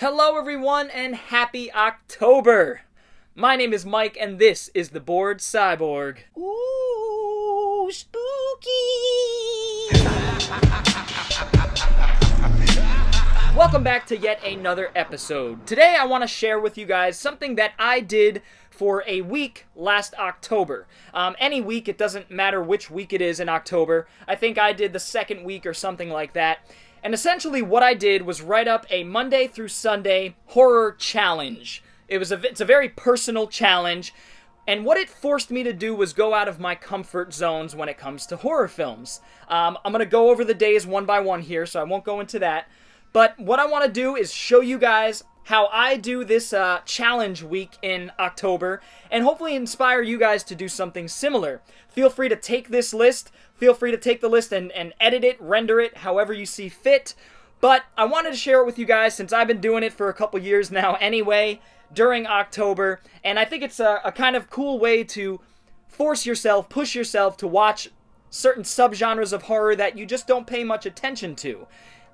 Hello everyone and happy October! My name is Mike and this is the Bored Cyborg. Ooh, spooky! Welcome back to yet another episode. Today I want to share with you guys something that I did for a week last October. Any week, it doesn't matter which week it is in October. I think I did the second week or something like that. And essentially what I did was write up a Monday through Sunday horror challenge. It's a very personal challenge, and what it forced me to do was go out of my comfort zones when it comes to horror films. I'm going to go over the days one by one here, so I won't go into that. But what I want to do is show you guys how I do this challenge week in October, and hopefully inspire you guys to do something similar. Feel free to take this list, feel free to take the list and edit it, render it, however you see fit. But I wanted to share it with you guys since I've been doing it for a couple years now anyway, during October, and I think it's a kind of cool way to force yourself, push yourself to watch certain subgenres of horror that you just don't pay much attention to.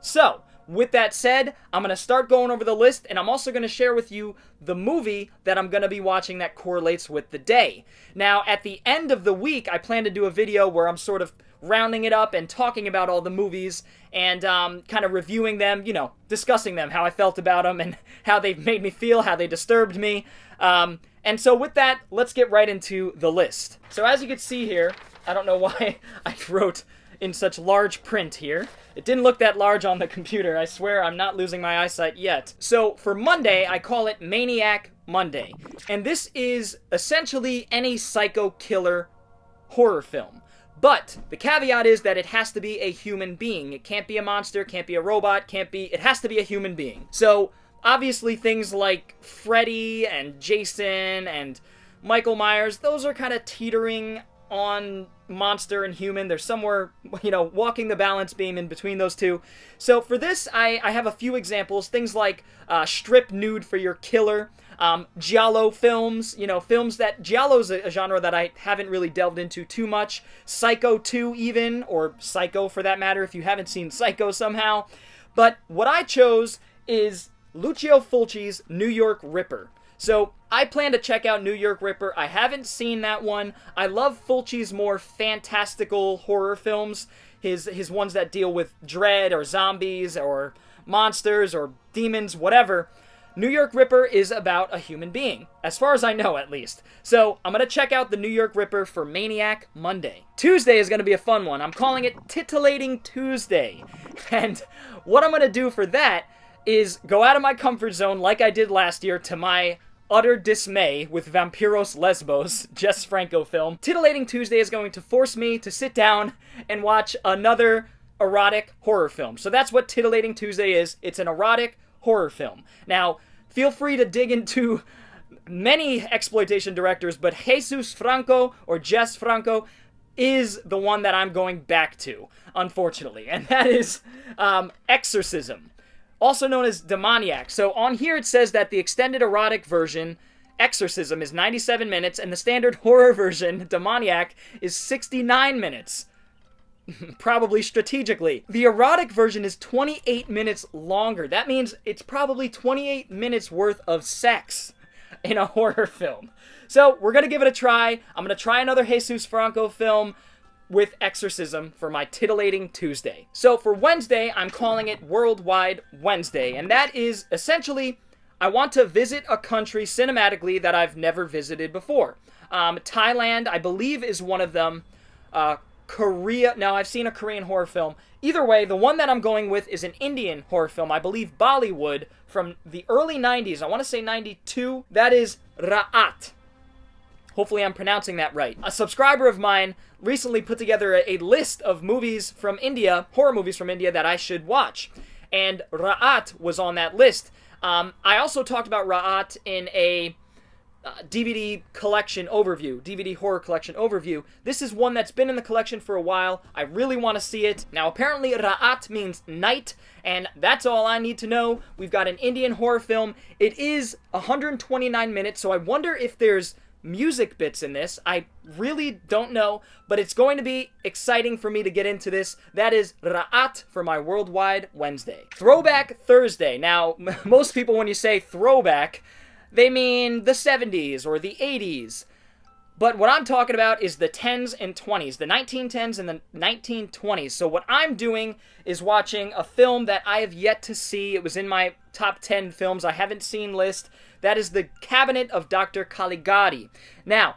So, with that said, I'm going to start going over the list, and I'm also going to share with you the movie that I'm going to be watching that correlates with the day. Now, at the end of the week, I plan to do a video where I'm sort of rounding it up and talking about all the movies and kind of reviewing them, discussing them, how I felt about them and how they've made me feel, how they disturbed me. And so with that, let's get right into the list. So as you can see here, I don't know why I wrote in such large print here. It didn't look that large on the computer. I swear I'm not losing my eyesight yet. So for Monday, I call it Maniac Monday. And this is essentially any psycho killer horror film. But the caveat is that it has to be a human being. It can't be a monster, can't be a robot, it has to be a human being. So obviously things like Freddy and Jason and Michael Myers, those are kind of teetering on monster and human. They're somewhere, walking the balance beam in between those two. So for this, I have a few examples. Things like strip nude for your killer, Giallo films, films that Giallo's a genre that I haven't really delved into too much. Psycho 2 even, or Psycho for that matter, if you haven't seen Psycho somehow. But what I chose is Lucio Fulci's New York Ripper. So, I plan to check out New York Ripper. I haven't seen that one. I love Fulci's more fantastical horror films. His ones that deal with dread or zombies or monsters or demons, whatever. New York Ripper is about a human being, as far as I know at least. So, I'm going to check out the New York Ripper for Maniac Monday. Tuesday is going to be a fun one. I'm calling it Titillating Tuesday. And what I'm going to do for that is go out of my comfort zone like I did last year to my utter dismay with Vampyros Lesbos, Jess Franco film. Titillating Tuesday is going to force me to sit down and watch another erotic horror film. So that's what Titillating Tuesday is. It's an erotic horror film. Now, feel free to dig into many exploitation directors, but Jesus Franco or Jess Franco is the one that I'm going back to, unfortunately. And that is Exorcism, also known as Demoniac. So on here it says that the extended erotic version, Exorcism, is 97 minutes, and the standard horror version, Demoniac, is 69 minutes. Probably strategically. The erotic version is 28 minutes longer. That means it's probably 28 minutes worth of sex in a horror film. So we're going to give it a try. I'm going to try another Jesus Franco film with Exorcism for my Titillating Tuesday. So for Wednesday, I'm calling it Worldwide Wednesday, and that is essentially, I want to visit a country cinematically that I've never visited before. Thailand, I believe, is one of them. Korea, now I've seen a Korean horror film. Either way, the one that I'm going with is an Indian horror film, I believe Bollywood, from the early 90s, I want to say 92, that is Raat. Hopefully I'm pronouncing that right. A subscriber of mine recently put together a list of movies from India, horror movies from India that I should watch. And Raat was on that list. I also talked about Raat in a DVD collection overview, DVD horror collection overview. This is one that's been in the collection for a while. I really want to see it. Now, apparently Raat means night, and that's all I need to know. We've got an Indian horror film. It is 129 minutes, so I wonder if there's music bits in this. I really don't know, but it's going to be exciting for me to get into this. That is Raat for my Worldwide Wednesday. Throwback Thursday. Now, most people when you say throwback, they mean the 70s or the 80s. But what I'm talking about is the 10s and 20s, the 1910s and the 1920s. So what I'm doing is watching a film that I have yet to see. It was in my top 10 films I haven't seen list. That is The Cabinet of Dr. Caligari. Now,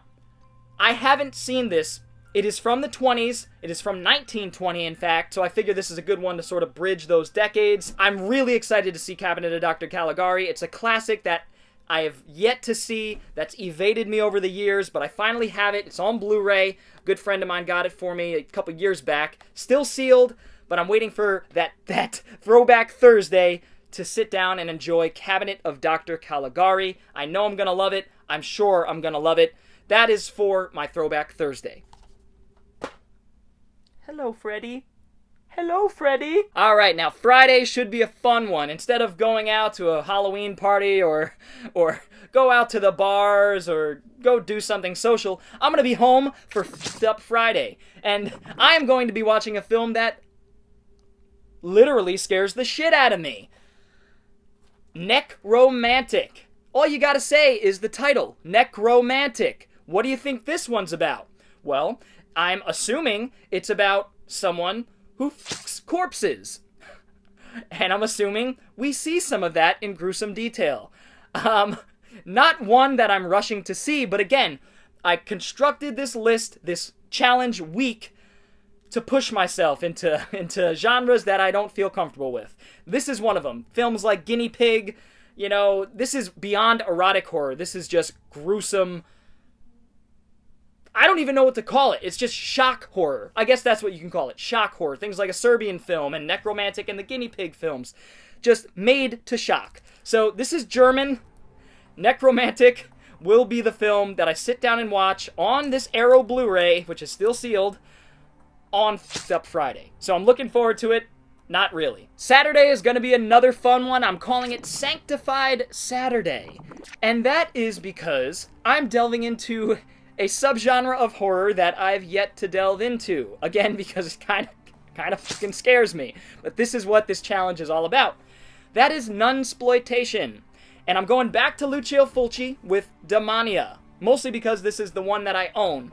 I haven't seen this. It is from the 20s. It is from 1920, in fact, so I figure this is a good one to sort of bridge those decades. I'm really excited to see Cabinet of Dr. Caligari. It's a classic that I have yet to see, that's evaded me over the years, but I finally have it. It's on Blu-ray. A good friend of mine got it for me a couple years back. Still sealed, but I'm waiting for that Throwback Thursday to sit down and enjoy Cabinet of Dr. Caligari. I know I'm going to love it. I'm sure I'm going to love it. That is for my Throwback Thursday. Hello, Freddy. Hello, Freddy. All right, now Friday should be a fun one. Instead of going out to a Halloween party or go out to the bars or go do something social, I'm going to be home for F***ed Up Friday. And I am going to be watching a film that literally scares the shit out of me. Nekromantik. All you gotta say is the title, Nekromantik. What do you think this one's about? Well, I'm assuming it's about someone who fucks corpses. And I'm assuming we see some of that in gruesome detail. Not one that I'm rushing to see, but again, I constructed this list, this challenge week, to push myself into genres that I don't feel comfortable with. This is one of them. Films like Guinea Pig, you know, this is beyond erotic horror. This is just gruesome. I don't even know what to call it. It's just shock horror. I guess that's what you can call it. Shock horror. Things like a Serbian film and Nekromantik and the Guinea Pig films. Just made to shock. So this is German. Nekromantik will be the film that I sit down and watch on this Arrow Blu-ray, which is still sealed, on F***ed Up Friday. So I'm looking forward to it. Not really. Saturday is going to be another fun one. I'm calling it Sanctified Saturday. And that is because I'm delving into a subgenre of horror that I've yet to delve into. Again, because it kind of fucking scares me. But this is what this challenge is all about. That is Nunsploitation. And I'm going back to Lucio Fulci with Demonia. Mostly because this is the one that I own.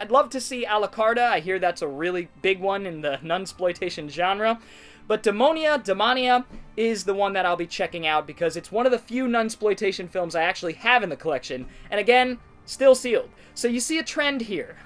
I'd love to see Alucarda. I hear that's a really big one in the Nunsploitation genre. But Demonia is the one that I'll be checking out because it's one of the few Nunsploitation films I actually have in the collection. And again, still sealed. So you see a trend here.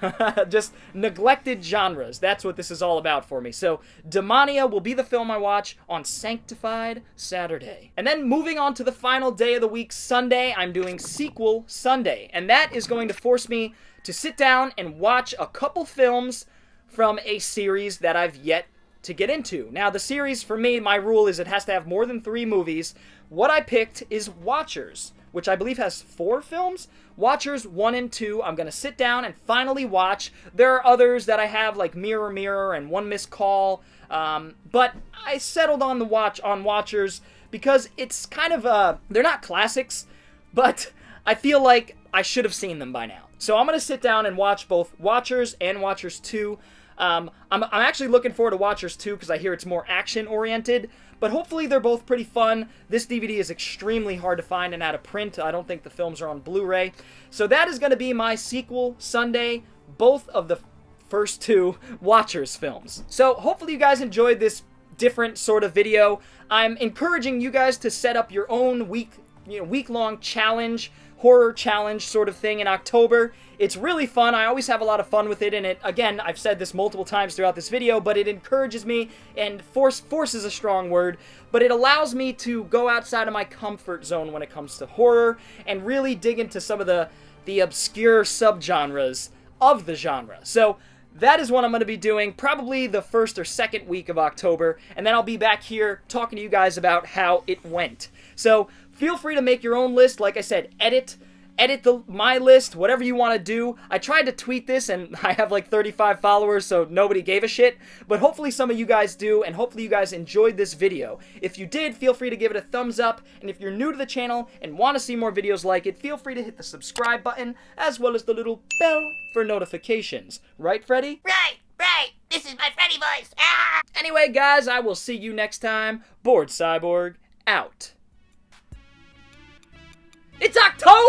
Just neglected genres. That's what this is all about for me. So Demonia will be the film I watch on Sanctified Saturday. And then moving on to the final day of the week, Sunday, I'm doing Sequel Sunday. And that is going to force me to sit down and watch a couple films from a series that I've yet to get into. Now, the series, for me, my rule is it has to have more than 3 movies. What I picked is Watchers, which I believe has 4 films. Watchers 1 and 2, I'm going to sit down and finally watch. There are others that I have, like Mirror Mirror and One Missed Call, but I settled on Watchers because it's kind of, they're not classics, but I feel like I should have seen them by now. So I'm going to sit down and watch both Watchers and Watchers 2. I'm actually looking forward to Watchers 2 because I hear it's more action-oriented, but hopefully they're both pretty fun. This DVD is extremely hard to find and out of print. I don't think the films are on Blu-ray. So that is going to be my Sequel Sunday, both of the first 2 Watchers films. So hopefully you guys enjoyed this different sort of video. I'm encouraging you guys to set up your own week-long challenge, horror challenge sort of thing in October. It's really fun. I always have a lot of fun with it, and it, again, I've said this multiple times throughout this video, but it encourages me, and force is a strong word, but it allows me to go outside of my comfort zone when it comes to horror, and really dig into some of the obscure subgenres of the genre. So that is what I'm going to be doing probably the first or second week of October, and then I'll be back here talking to you guys about how it went. So feel free to make your own list. Like I said, edit edit my list, whatever you want to do. I tried to tweet this, and I have like 35 followers, so nobody gave a shit. But hopefully some of you guys do, and hopefully you guys enjoyed this video. If you did, feel free to give it a thumbs up. And if you're new to the channel and want to see more videos like it, feel free to hit the subscribe button, as well as the little bell for notifications. Right, Freddy? Right. This is my Freddy voice. Ah! Anyway, guys, I will see you next time. Bored Cyborg, out. It's October!